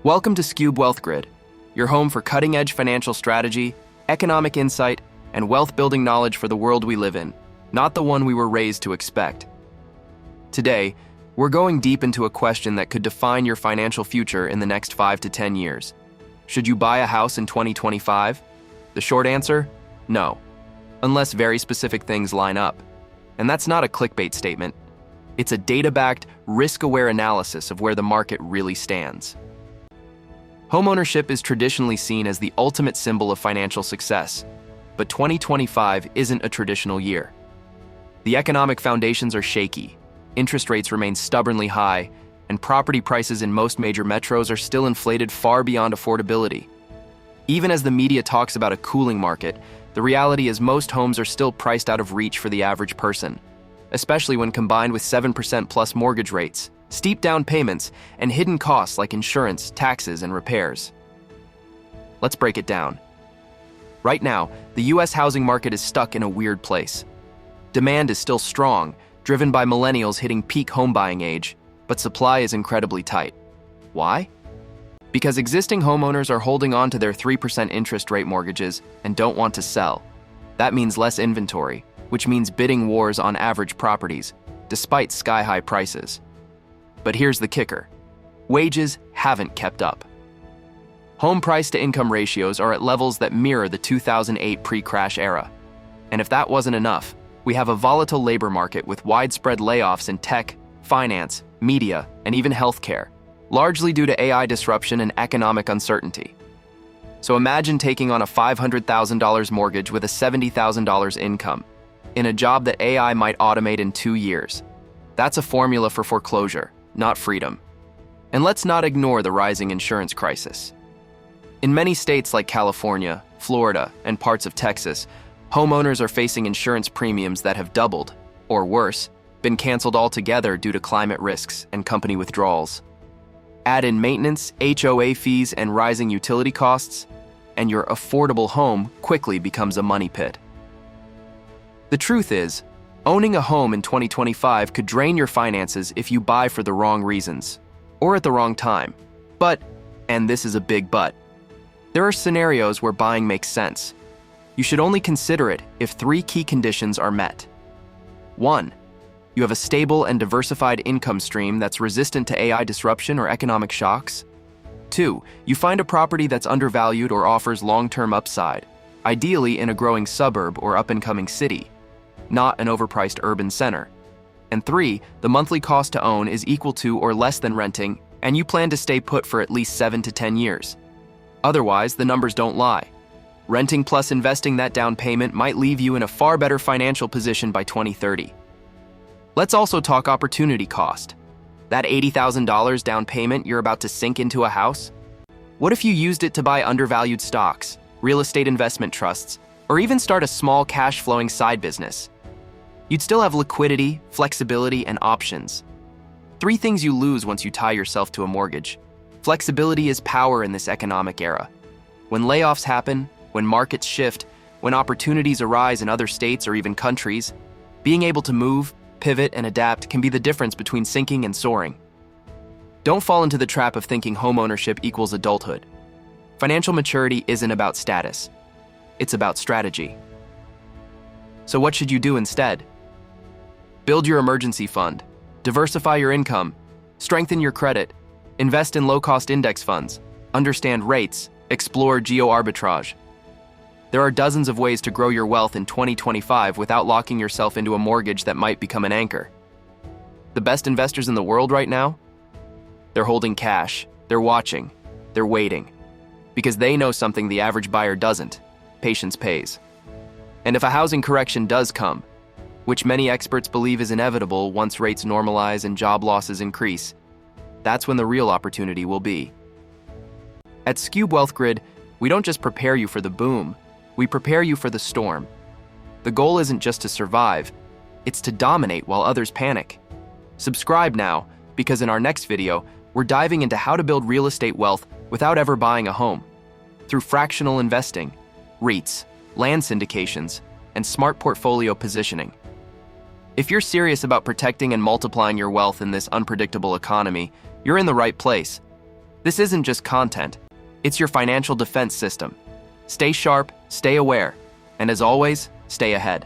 Welcome to Scube Wealth Grid, your home for cutting-edge financial strategy, economic insight, and wealth-building knowledge for the world we live in, not the one we were raised to expect. Today, we're going deep into a question that could define your financial future in the next 5 to 10 years. Should you buy a house in 2025? The short answer? No, unless very specific things line up. And that's not a clickbait statement. It's a data-backed, risk-aware analysis of where the market really stands. Homeownership is traditionally seen as the ultimate symbol of financial success, but 2025 isn't a traditional year. The economic foundations are shaky, interest rates remain stubbornly high, and property prices in most major metros are still inflated far beyond affordability. Even as the media talks about a cooling market, the reality is most homes are still priced out of reach for the average person, especially when combined with 7% plus mortgage rates, steep down payments, and hidden costs like insurance, taxes, and repairs. Let's break it down. Right now, the US housing market is stuck in a weird place. Demand is still strong, driven by millennials hitting peak home buying age, but supply is incredibly tight. Why? Because existing homeowners are holding on to their 3% interest rate mortgages and don't want to sell. That means less inventory, which means bidding wars on average properties, despite sky-high prices. But here's the kicker. Wages haven't kept up. Home price-to-income ratios are at levels that mirror the 2008 pre-crash era. And if that wasn't enough, we have a volatile labor market with widespread layoffs in tech, finance, media, and even healthcare, largely due to AI disruption and economic uncertainty. So imagine taking on a $500,000 mortgage with a $70,000 income, in a job that AI might automate in 2 years. That's a formula for foreclosure, not freedom. And let's not ignore the rising insurance crisis. In many states like California, Florida, and parts of Texas, homeowners are facing insurance premiums that have doubled, or worse, been canceled altogether due to climate risks and company withdrawals. Add in maintenance, HOA fees, and rising utility costs, and your affordable home quickly becomes a money pit. The truth is, owning a home in 2025 could drain your finances if you buy for the wrong reasons, or at the wrong time. But, and this is a big but, there are scenarios where buying makes sense. You should only consider it if 3 key conditions are met. 1. You have a stable and diversified income stream that's resistant to AI disruption or economic shocks. 2. You find a property that's undervalued or offers long-term upside, ideally in a growing suburb or up-and-coming city, not an overpriced urban center. And 3. The monthly cost to own is equal to or less than renting, and you plan to stay put for at least 7 to 10 years. Otherwise, the numbers don't lie. Renting plus investing that down payment might leave you in a far better financial position by 2030. Let's also talk opportunity cost. That $80,000 down payment you're about to sink into a house? What if you used it to buy undervalued stocks, real estate investment trusts, or even start a small cash-flowing side business? You'd still have liquidity, flexibility, and options. 3 things you lose once you tie yourself to a mortgage. Flexibility is power in this economic era. When layoffs happen, when markets shift, when opportunities arise in other states or even countries, being able to move, pivot, and adapt can be the difference between sinking and soaring. Don't fall into the trap of thinking homeownership equals adulthood. Financial maturity isn't about status. It's about strategy. So what should you do instead? Build your emergency fund, diversify your income, strengthen your credit, invest in low-cost index funds, understand rates, explore geo-arbitrage. There are dozens of ways to grow your wealth in 2025 without locking yourself into a mortgage that might become an anchor. The best investors in the world right now? They're holding cash, they're watching, they're waiting. Because they know something the average buyer doesn't: patience pays. And if a housing correction does come, which many experts believe is inevitable once rates normalize and job losses increase, that's when the real opportunity will be. At Scube Wealth Grid, we don't just prepare you for the boom, we prepare you for the storm. The goal isn't just to survive, it's to dominate while others panic. Subscribe now, because in our next video, we're diving into how to build real estate wealth without ever buying a home. Through fractional investing, REITs, land syndications, and smart portfolio positioning. If you're serious about protecting and multiplying your wealth in this unpredictable economy, you're in the right place. This isn't just content, it's your financial defense system. Stay sharp, stay aware, and as always, stay ahead.